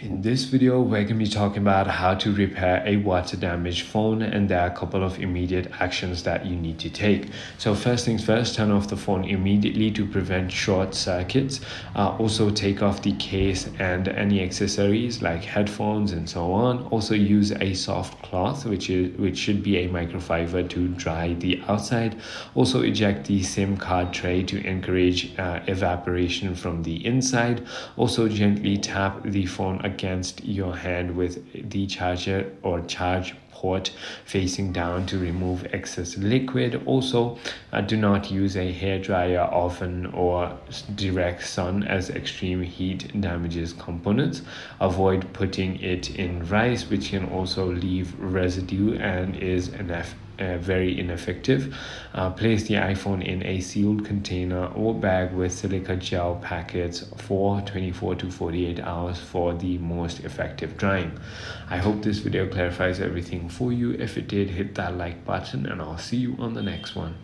In this video, we're going to be talking about how to repair a water damaged phone, and there are a couple of immediate actions that you need to take. So first things first, turn off the phone immediately to prevent short circuits. Also take off the case and any accessories like headphones and so on. Also use a soft cloth, which should be a microfiber, to dry the outside. Also eject the SIM card tray to encourage evaporation from the inside. Also gently tap the phone against your hand with the charger or charge port facing down to remove excess liquid. Also, do not use a hairdryer often or direct sun, as extreme heat damages components. Avoid putting it in rice, which can also leave residue and is very ineffective. Place the iPhone in a sealed container or bag with silica gel packets for 24 to 48 hours for the most effective drying. I hope this video clarifies everything for you. If it did, hit that like button and I'll see you on the next one.